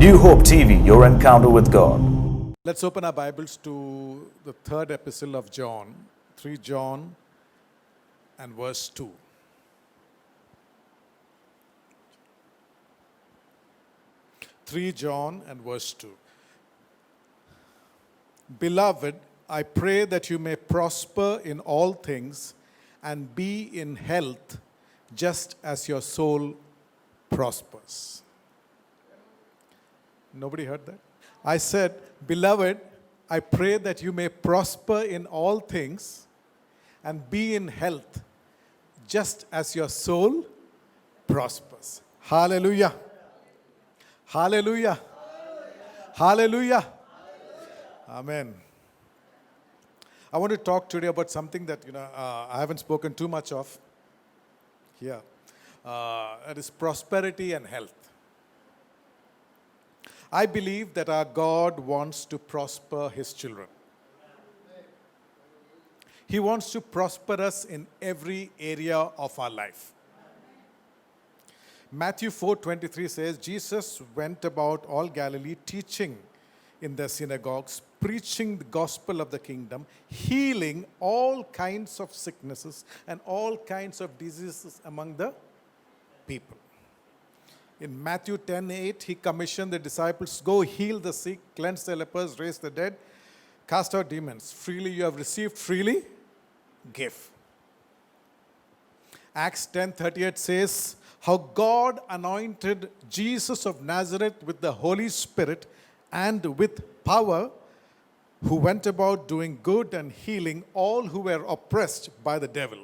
New Hope TV, your encounter with God. Let's open our Bibles to the third epistle of John, 3 John and verse 2. John and verse 2. Beloved, I pray that you may prosper in all things and be in health just as your soul prospers. Nobody heard that? I said, beloved, I pray that you may prosper in all things and be in health just as your soul prospers. Hallelujah. Hallelujah. Hallelujah. Amen. I want to talk today about something that I haven't spoken too much of here. That is prosperity and health. I believe that our God wants to prosper His children. He wants to prosper us in every area of our life. Matthew 4:23 says, Jesus went about all Galilee teaching in the synagogues, preaching the gospel of the kingdom, healing all kinds of sicknesses and all kinds of diseases among the people. In Matthew 10:8, He commissioned the disciples, go heal the sick, cleanse the lepers, raise the dead, cast out demons. Freely you have received, freely give. Acts 10:38 says, how God anointed Jesus of Nazareth with the Holy Spirit and with power, who went about doing good and healing all who were oppressed by the devil.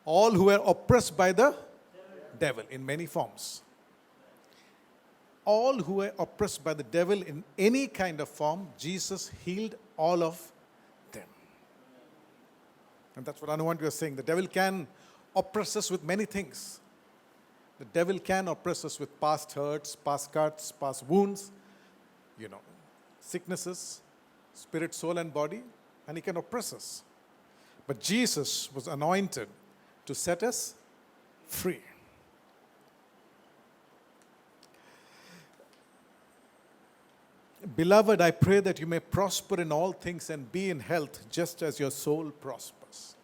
All who were oppressed by the devil in many forms. All who were oppressed by the devil in any kind of form, Jesus healed all of them. And that's what Anuvanti was saying. The devil can oppress us with many things. The devil can oppress us with past hurts, past cuts, past wounds, sicknesses, spirit, soul, and body, and he can oppress us. But Jesus was anointed to set us free. Beloved, I pray that you may prosper in all things and be in health just as your soul prospers.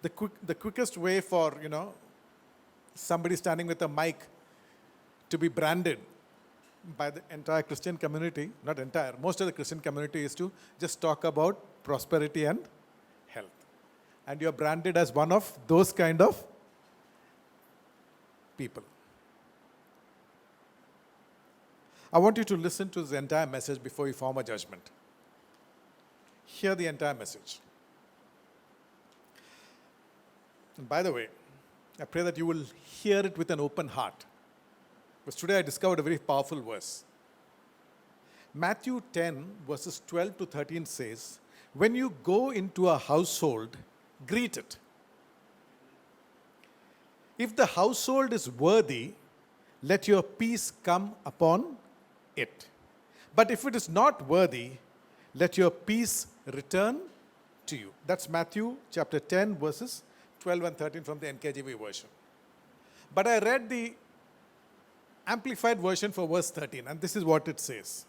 The quickest way for, somebody standing with a mic to be branded by the entire Christian community, not entire, most of the Christian community is to just talk about prosperity and health. And you're branded as one of those kind of people. I want you to listen to the entire message before you form a judgment. Hear the entire message. And by the way, I pray that you will hear it with an open heart. Because today I discovered a very powerful verse. Matthew 10 verses 12 to 13 says, when you go into a household, greet it. If the household is worthy, let your peace come upon it. But if it is not worthy, let your peace return to you. That's Matthew chapter 10 verses 12 and 13 from the NKJV version. But I read the Amplified version for verse 13, and this is what it says.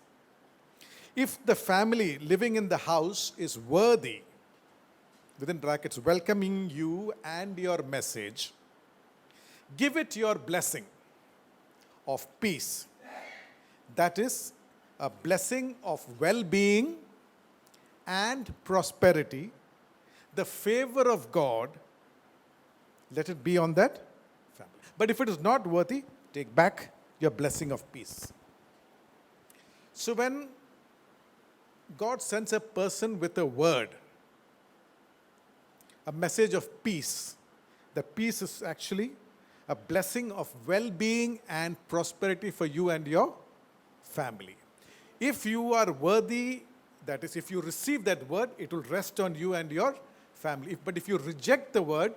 If the family living in the house is worthy, within brackets, welcoming you and your message, give it your blessing of peace. That is a blessing of well-being and prosperity. The favor of God, let it be on that family. But if it is not worthy, take back your blessing of peace. So when God sends a person with a word, a message of peace, the peace is actually a blessing of well-being and prosperity for you and your family. If you are worthy, that is, if you receive that word, it will rest on you and your family. But if you reject the word,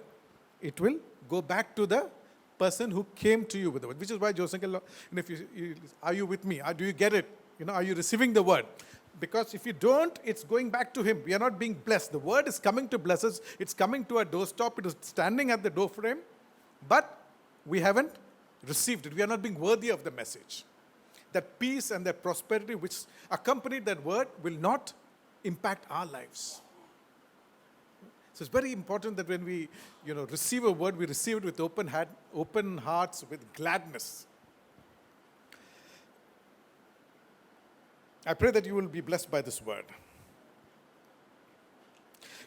it will go back to the person who came to you with the word. Which is why Joseph, are you with me? Do you get it? Are you receiving the word? Because if you don't, it's going back to him. We are not being blessed. The word is coming to bless us. It's coming to our doorstop. It is standing at the door frame. But we haven't received it. We are not being worthy of the message. That peace and that prosperity which accompanied that word will not impact our lives. So it's very important that when we, receive a word, we receive it with open hearts, with gladness. I pray that you will be blessed by this word.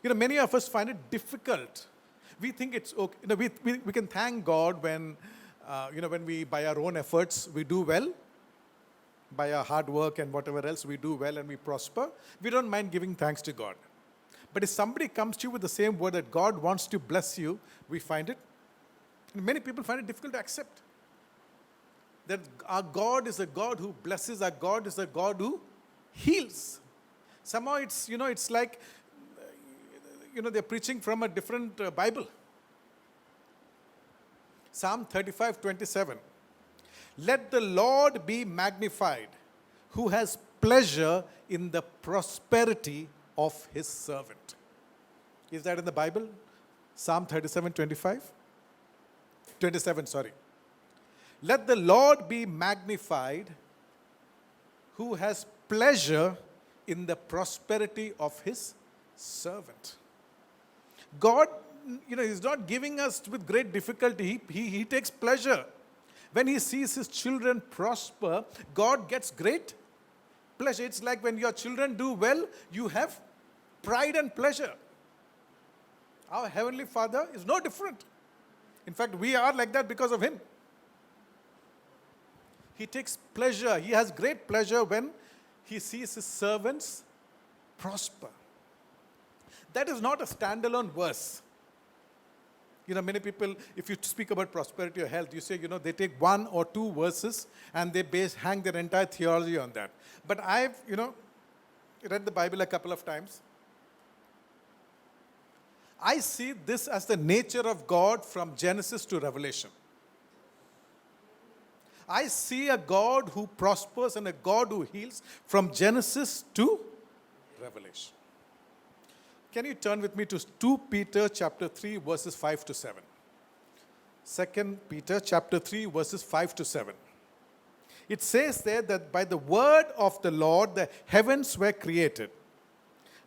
Many of us find it difficult. We think it's okay. We can thank God when, when we, by our own efforts, we do well. By our hard work and whatever else, we do well and we prosper. We don't mind giving thanks to God. But if somebody comes to you with the same word that God wants to bless you, we find it. Many people find it difficult to accept. That our God is a God who blesses, our God is a God who heals. Somehow it's like, they're preaching from a different Bible. Psalm 35:27. Let the Lord be magnified, who has pleasure in the prosperity of his servant. Is that in the Bible? Psalm 37:27. Let the Lord be magnified, who has pleasure in the prosperity of his servant. God, is not giving us with great difficulty. He takes pleasure. When he sees his children prosper, God gets great pleasure. It's like when your children do well, you have pride and pleasure. Our Heavenly Father is no different. In fact, we are like that because of him. He takes pleasure. He has great pleasure when he sees his servants prosper. That is not a standalone verse. Many people, if you speak about prosperity or health, you say, they take one or two verses and they hang their entire theology on that. But I've, read the Bible a couple of times. I see this as the nature of God from Genesis to Revelation. I see a God who prospers and a God who heals from Genesis to Revelation. Can you turn with me to 2 Peter chapter 3 verses 5 to 7? 2 Peter chapter 3 verses 5 to 7. It says there that by the word of the Lord the heavens were created.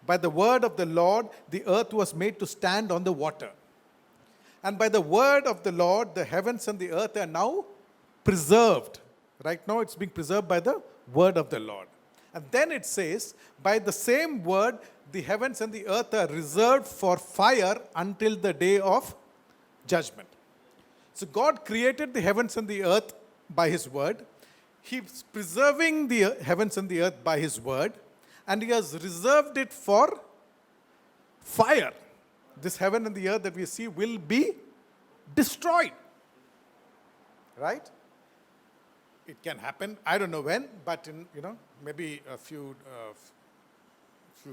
By the word of the Lord the earth was made to stand on the water. And by the word of the Lord the heavens and the earth are now preserved. Right now it's being preserved by the word of the Lord. And then it says, by the same word the heavens and the earth are reserved for fire until the day of judgment. So God created the heavens and the earth by his word. He's preserving the heavens and the earth by his word. And he has reserved it for fire. This heaven and the earth that we see will be destroyed. Right? It can happen, I don't know when, but in, maybe a few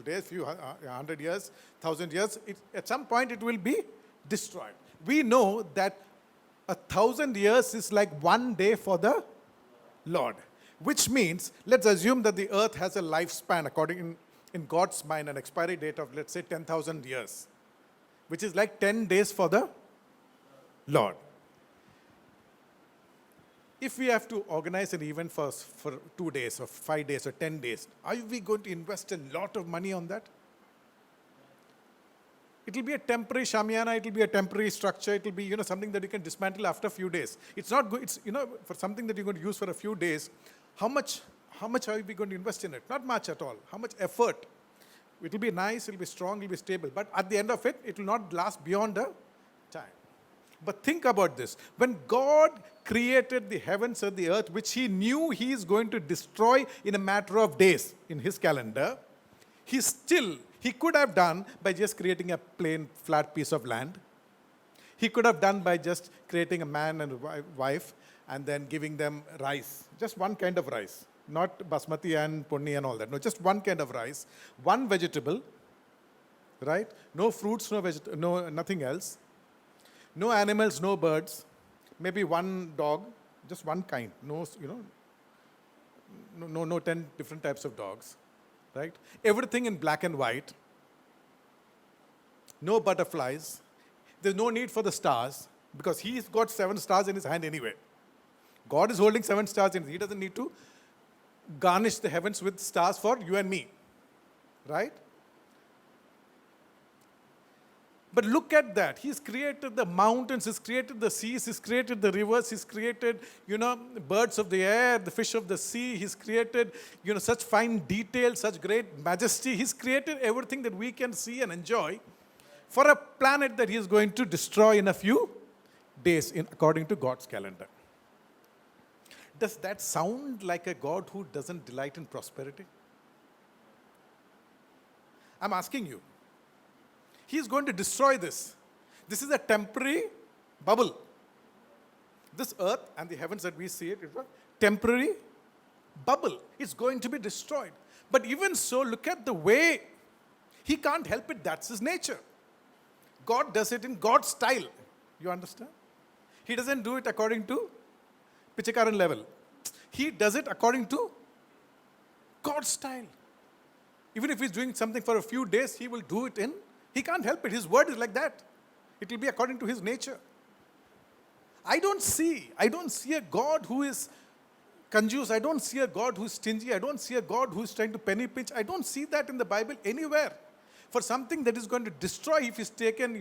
days, few 100 years, 1,000 years, at some point it will be destroyed. We know that 1,000 years is like one day for the Lord, which means, let's assume that the earth has a lifespan according in God's mind, an expiry date of, let's say, 10,000 years, which is like 10 days for the Lord. If we have to organize an event for 2 days or 5 days or 10 days, are we going to invest a lot of money on that? It will be a temporary shamiana, it will be a temporary structure, it will be something that you can dismantle after a few days. It's not good, it's for something that you're going to use for a few days, how much are we going to invest in it? Not much at all. How much effort? It will be nice, it will be strong, it will be stable, but at the end of it, it will not last beyond a time. But think about this. When God created the heavens and the earth, which he knew he is going to destroy in a matter of days in his calendar, he could have done by just creating a plain, flat piece of land. He could have done by just creating a man and a wife and then giving them rice. Just one kind of rice. Not basmati and ponni and all that. No, just one kind of rice. One vegetable, right? No fruits, no nothing else. No animals, no birds, maybe one dog, just one kind. No, no 10 different types of dogs, right? Everything in black and white. No butterflies. There's no need for the stars because he's got 7 stars in his hand anyway. God is holding 7 stars in it. He doesn't need to garnish the heavens with stars for you and me. Right? But look at that. He's created the mountains, He's created the seas, He's created the rivers, He's created, birds of the air, the fish of the sea. He's created, such fine detail, such great majesty. He's created everything that we can see and enjoy for a planet that He is going to destroy in a few days, according to God's calendar. Does that sound like a God who doesn't delight in prosperity? I'm asking you. He's going to destroy this. This is a temporary bubble. This earth and the heavens that we see it is a temporary bubble. It's going to be destroyed. But even so, look at the way He can't help it. That's His nature. God does it in God's style. You understand? He doesn't do it according to Pichakaran level. He does it according to God's style. Even if He's doing something for a few days, He will do it in. He can't help it. His word is like that. It will be according to His nature. I don't see a God who is conjuice. I don't see a God who is stingy. I don't see a God who is trying to penny pinch. I don't see that in the Bible anywhere. For something that is going to destroy, if He's taken,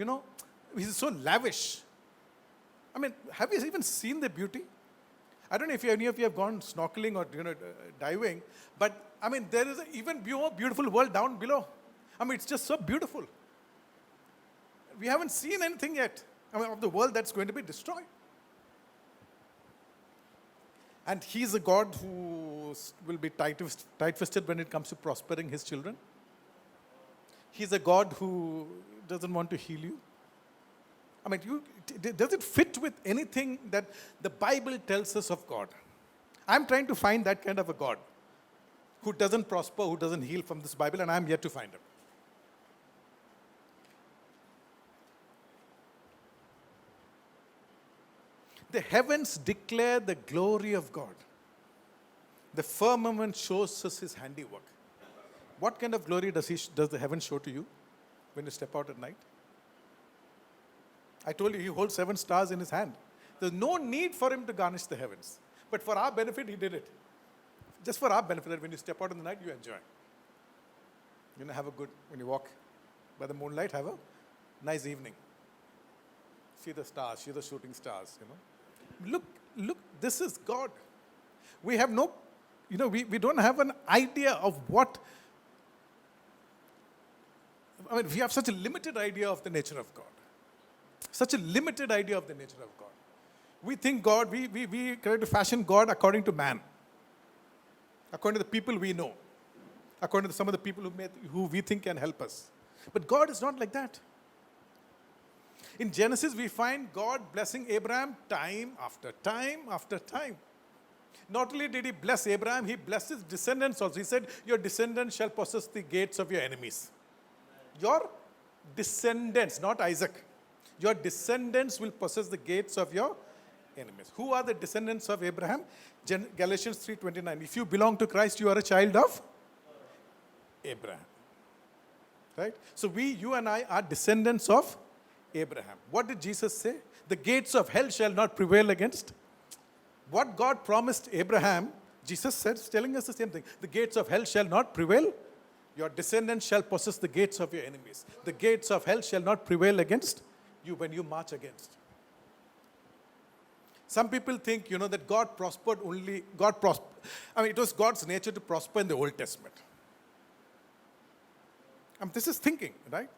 He's so lavish. I mean, have you even seen the beauty? I don't know if any of you have gone snorkeling or diving, but I mean, there is an even more beautiful world down below. I mean, it's just so beautiful. We haven't seen anything yet of the world that's going to be destroyed. And He's a God who will be tight-fisted when it comes to prospering His children. He's a God who doesn't want to heal you. I mean, does it fit with anything that the Bible tells us of God? I'm trying to find that kind of a God who doesn't prosper, who doesn't heal from this Bible, and I'm yet to find Him. The heavens declare the glory of God. The firmament shows us His handiwork. What kind of glory does the heavens show to you when you step out at night? I told you He holds 7 stars in His hand. There's no need for Him to garnish the heavens. But for our benefit, He did it. Just for our benefit, that when you step out in the night, you enjoy. Have a good, when you walk by the moonlight, have a nice evening. See the stars, see the shooting stars, Look, this is God. We have no, we don't have an idea of what, we have such a limited idea of the nature of God. Such a limited idea of the nature of God. We think God, we try to fashion God according to man. According to the people we know. According to some of the people who we think can help us. But God is not like that. In Genesis, we find God blessing Abraham time after time after time. Not only did He bless Abraham, He blessed his descendants also. He said, your descendants shall possess the gates of your enemies. Your descendants, not Isaac. Your descendants will possess the gates of your enemies. Who are the descendants of Abraham? Galatians 3:29. If you belong to Christ, you are a child of Abraham. Right? So you and I are descendants of Abraham. What did Jesus say? The gates of hell shall not prevail against. What God promised Abraham, Jesus said, telling us the same thing. The gates of hell shall not prevail. Your descendants shall possess the gates of your enemies. The gates of hell shall not prevail against you when you march against. Some people think, that God prospered only, it was God's nature to prosper in the Old Testament. This is thinking, right?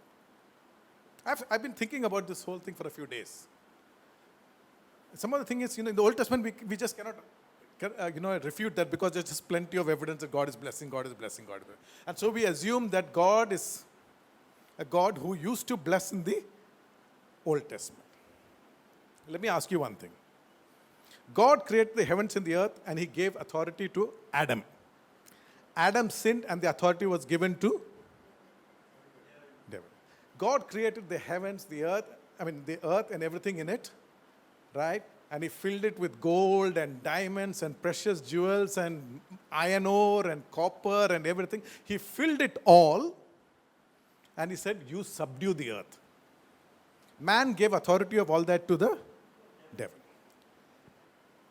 I've been thinking about this whole thing for a few days. Some of the thing is, in the Old Testament, we just cannot refute that because there's just plenty of evidence that God is blessing, God is blessing, God is blessing. And so we assume that God is a God who used to bless in the Old Testament. Let me ask you one thing. God created the heavens and the earth and He gave authority to Adam. Adam sinned and the authority was given to devil. God created the heavens, the earth and everything in it, right? And He filled it with gold and diamonds and precious jewels and iron ore and copper and everything. He filled it all and He said, you subdue the earth. Man gave authority of all that to the devil.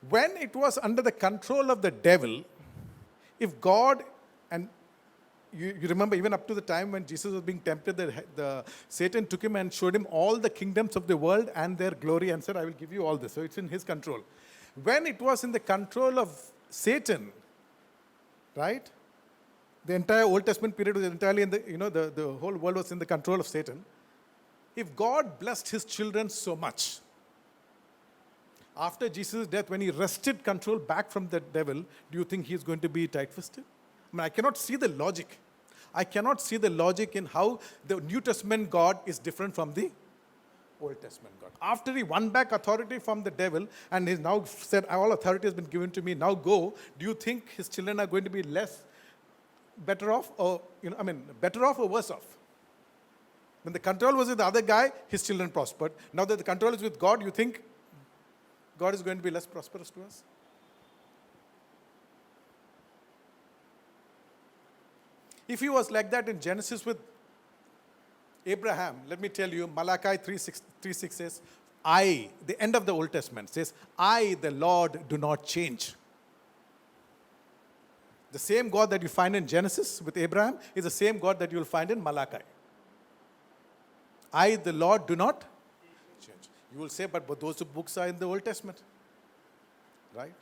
When it was under the control of the devil, if God, and you remember even up to the time when Jesus was being tempted, the Satan took him and showed him all the kingdoms of the world and their glory and said, I will give you all this. So it's in his control. When it was in the control of Satan, right? The entire Old Testament period was entirely in the whole world was in the control of Satan. If God blessed his children so much, after Jesus' death, when he wrested control back from the devil, do you think he's going to be tight-fisted? I mean, I cannot see the logic. I cannot see the logic in how the New Testament God is different from the Old Testament God. After he won back authority from the devil and he's now said, all authority has been given to me, now go, do you think his children are going to be better off or worse off? When the control was with the other guy, his children prospered. Now that the control is with God, you think God is going to be less prosperous to us? If he was like that in Genesis with Abraham, let me tell you, Malachi 3:6 says, the end of the Old Testament says, I, the Lord, do not change. The same God that you find in Genesis with Abraham is the same God that you will find in Malachi. I, the Lord, do not change. You will say, but those books are in the Old Testament. Right?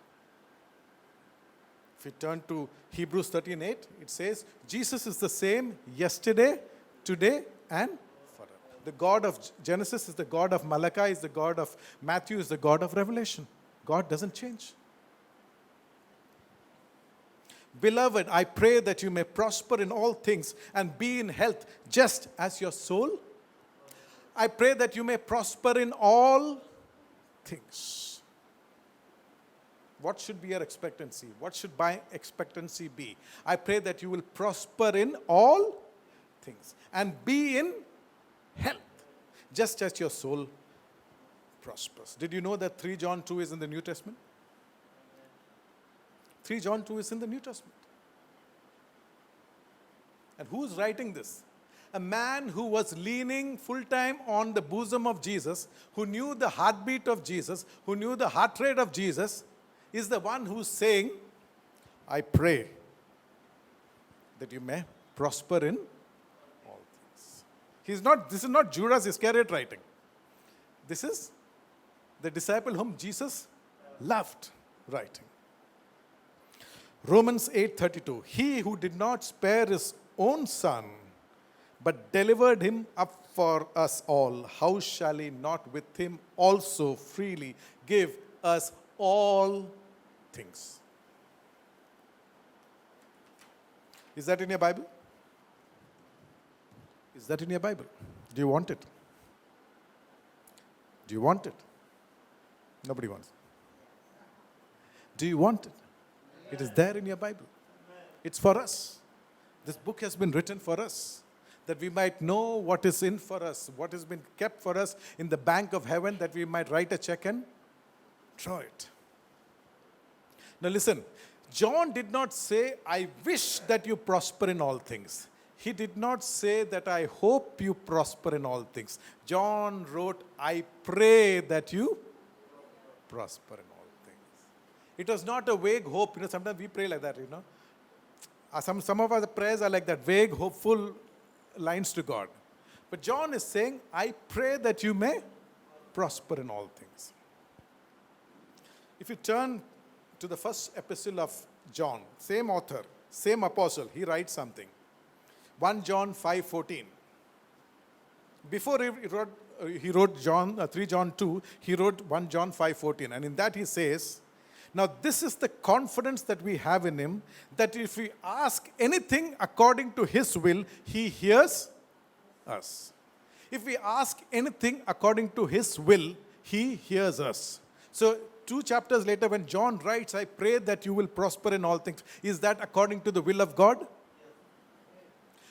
If you turn to Hebrews 13:8, it says, Jesus is the same yesterday, today, and forever. The God of Genesis is the God of Malachi, is the God of Matthew, is the God of Revelation. God doesn't change. Beloved, I pray that you may prosper in all things and be in health, just as your soul. I pray that you may prosper in all things. What should be your expectancy? What should my expectancy be? I pray that you will prosper in all things and be in health, just as your soul prospers. Did you know that 3 John 2 is in the New Testament? 3 John 2 is in the New Testament. And who's writing this? A man who was leaning full-time on the bosom of Jesus, who knew the heartbeat of Jesus, who knew the heart rate of Jesus, is the one who's saying, I pray that you may prosper in all things. This is not Judas Iscariot writing. This is the disciple whom Jesus loved writing. Romans 8:32. He who did not spare his own son, but delivered him up for us all, how shall he not with him also freely give us all things? Is that in your Bible? Is that in your Bible? Do you want it? Do you want it? Nobody wants it. Do you want it? It is there in your Bible. It's for us. This book has been written for us, that we might know what is in for us, what has been kept for us in the bank of heaven, that we might write a check and draw it. Now listen, John did not say, I wish that you prosper in all things. He did not say that I hope you prosper in all things. John wrote, I pray that you prosper in all things. It was not a vague hope. Sometimes we pray like that, Some of our prayers are like that, vague, hopeful lines to God. But John is saying, I pray that you may prosper in all things. If you turn to the first epistle of John, same author, same apostle, he writes something. 1 John 5:14. Before he wrote 3 John 2, he wrote 1 John 5:14. And in that he says, now this is the confidence that we have in him, that if we ask anything according to his will, he hears us. If we ask anything according to his will, he hears us. So 2 chapters later when John writes, I pray that you will prosper in all things. Is that according to the will of God?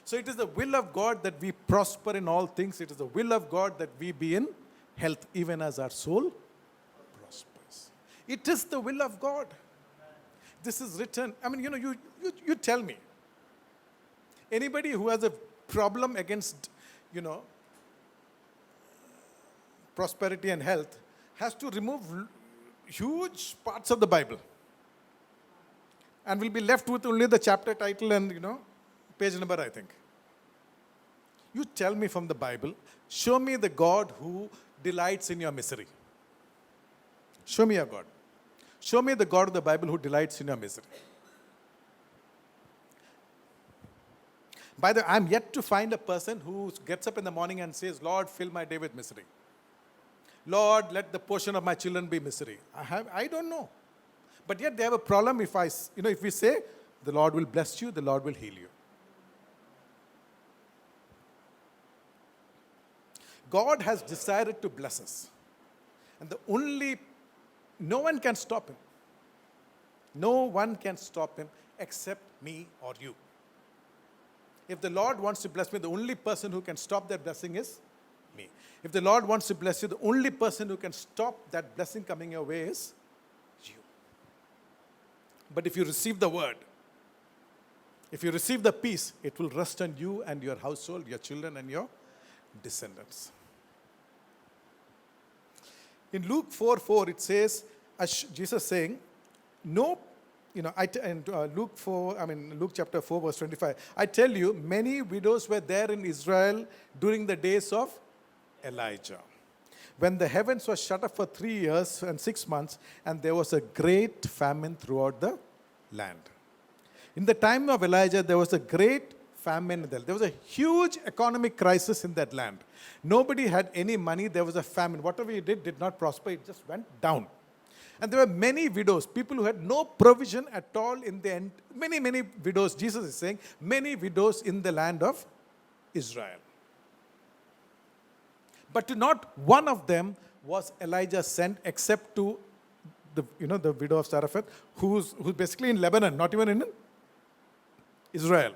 So it is the will of God that we prosper in all things. It is the will of God that we be in health, even as our soul prospers. It is the will of God. This is written. I mean, you tell me. Anybody who has a problem against, prosperity and health has to remove huge parts of the Bible. And we'll be left with only the chapter title and, page number, I think. You tell me from the Bible, show me the God who delights in your misery. Show me your God. Show me the God of the Bible who delights in your misery. By the way, I'm yet to find a person who gets up in the morning and says, Lord, fill my day with misery. Lord, let the portion of my children be misery. I don't know. But yet they have a problem if we say, the Lord will bless you, the Lord will heal you. God has decided to bless us. And no one can stop him. No one can stop him except me or you. If the Lord wants to bless me, the only person who can stop that blessing is me. If the Lord wants to bless you, the only person who can stop that blessing coming your way is you. But if you receive the word, if you receive the peace, it will rest on you and your household, your children and your descendants. In Luke 4:4, it says, Jesus saying, no, Luke chapter 4, verse 25, I tell you, many widows were there in Israel during the days of Elijah, when the heavens were shut up for 3 years and 6 months, and there was a great famine throughout the land. In the time of Elijah, there was a great famine. There was a huge economic crisis in that land. Nobody had any money. There was a famine. Whatever he did not prosper. It just went down. And there were many widows, people who had no provision at all in the end. Many, many widows, Jesus is saying, many widows in the land of Israel. But to not one of them was Elijah sent except to the widow of Zarephath, who's basically in Lebanon, not even in Israel.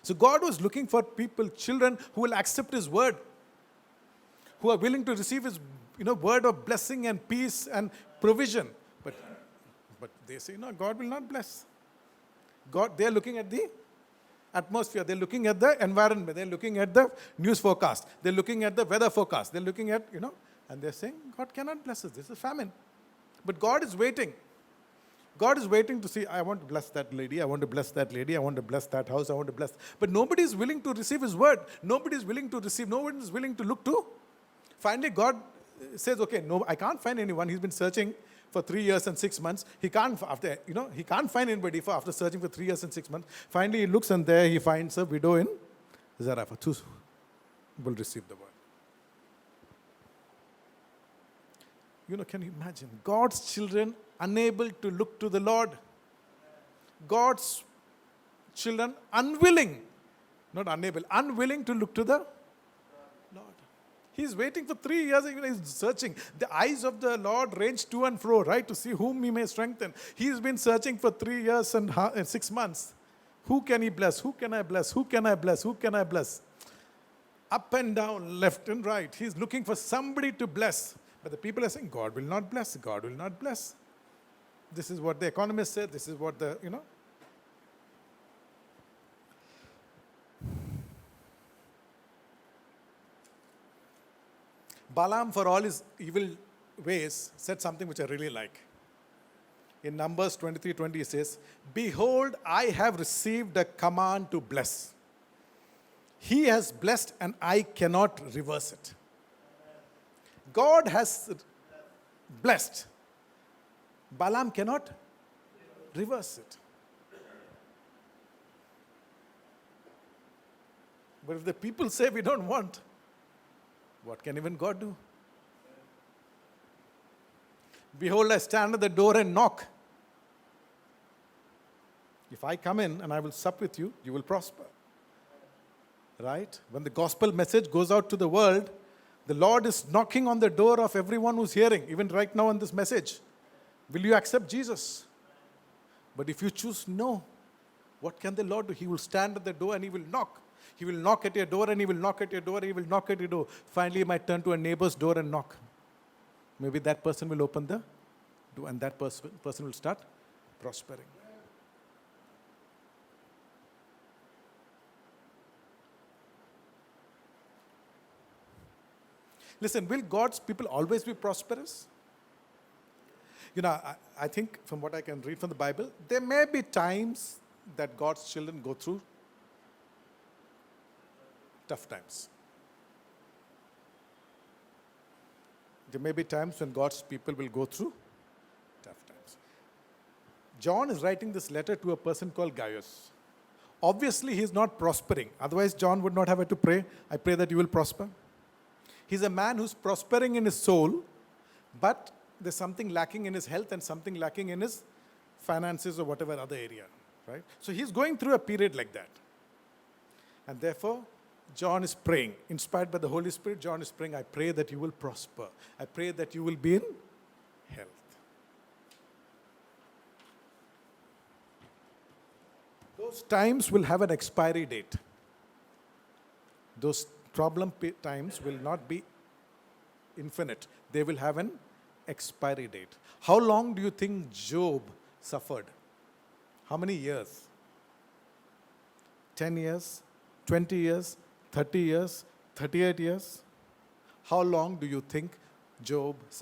So God was looking for people, children who will accept his word, who are willing to receive his word of blessing and peace and provision. But they say, no, God will not bless. They are looking at the atmosphere. They're looking at the environment. They're looking at the news forecast. They're looking at the weather forecast. They're looking at, and they're saying, God cannot bless us. This is famine. But God is waiting. God is waiting to see, I want to bless that lady, I want to bless that lady, I want to bless that house, I want to bless. But nobody is willing to receive his word. Nobody is willing to receive. No one is willing to look to. Finally, God says, okay, no, I can't find anyone. He's been searching for 3 years and 6 months. He can't find anybody after searching for 3 years and 6 months. Finally, he looks and there he finds a widow in Zarephath who will receive the word. Can you imagine? God's children unable to look to the Lord. God's children unwilling to look to the Lord. He's waiting for 3 years, he's searching. The eyes of the Lord range to and fro, right, to see whom he may strengthen. He's been searching for 3 years and 6 months. Who can he bless? Who can I bless? Who can I bless? Who can I bless? Up and down, left and right. He's looking for somebody to bless. But the people are saying, God will not bless. God will not bless. This is what the economists said. This is what Balaam, for all his evil ways, said something which I really like. In Numbers 23:20, he says, behold, I have received a command to bless. He has blessed and I cannot reverse it. God has blessed. Balaam cannot reverse it. But if the people say we don't want, what can even God do? Behold, I stand at the door and knock. If I come in and I will sup with you, you will prosper. Right? When the gospel message goes out to the world, the Lord is knocking on the door of everyone who's hearing, even right now on this message. Will you accept Jesus? But if you choose no, what can the Lord do? He will stand at the door and he will knock. He will knock at your door and he will knock at your door and he will knock at your door. Finally, he might turn to a neighbor's door and knock. Maybe that person will open the door and that person will start prospering. Listen, will God's people always be prosperous? You know, I think from what I can read from the Bible, there may be times that God's children go through tough times. There may be times when God's people will go through tough times. John is writing this letter to a person called Gaius. Obviously, he is not prospering. Otherwise, John would not have had to pray, I pray that you will prosper. He's a man who's prospering in his soul, but there's something lacking in his health and something lacking in his finances or whatever other area, right? So he's going through a period like that. And therefore, John is praying. Inspired by the Holy Spirit, John is praying, I pray that you will prosper. I pray that you will be in health. Those times will have an expiry date. Those times will not be infinite. They will have an expiry date. How long do you think Job suffered? How many years? 10 years? 20 years? 30 years? 38 years? How long do you think Job suffered?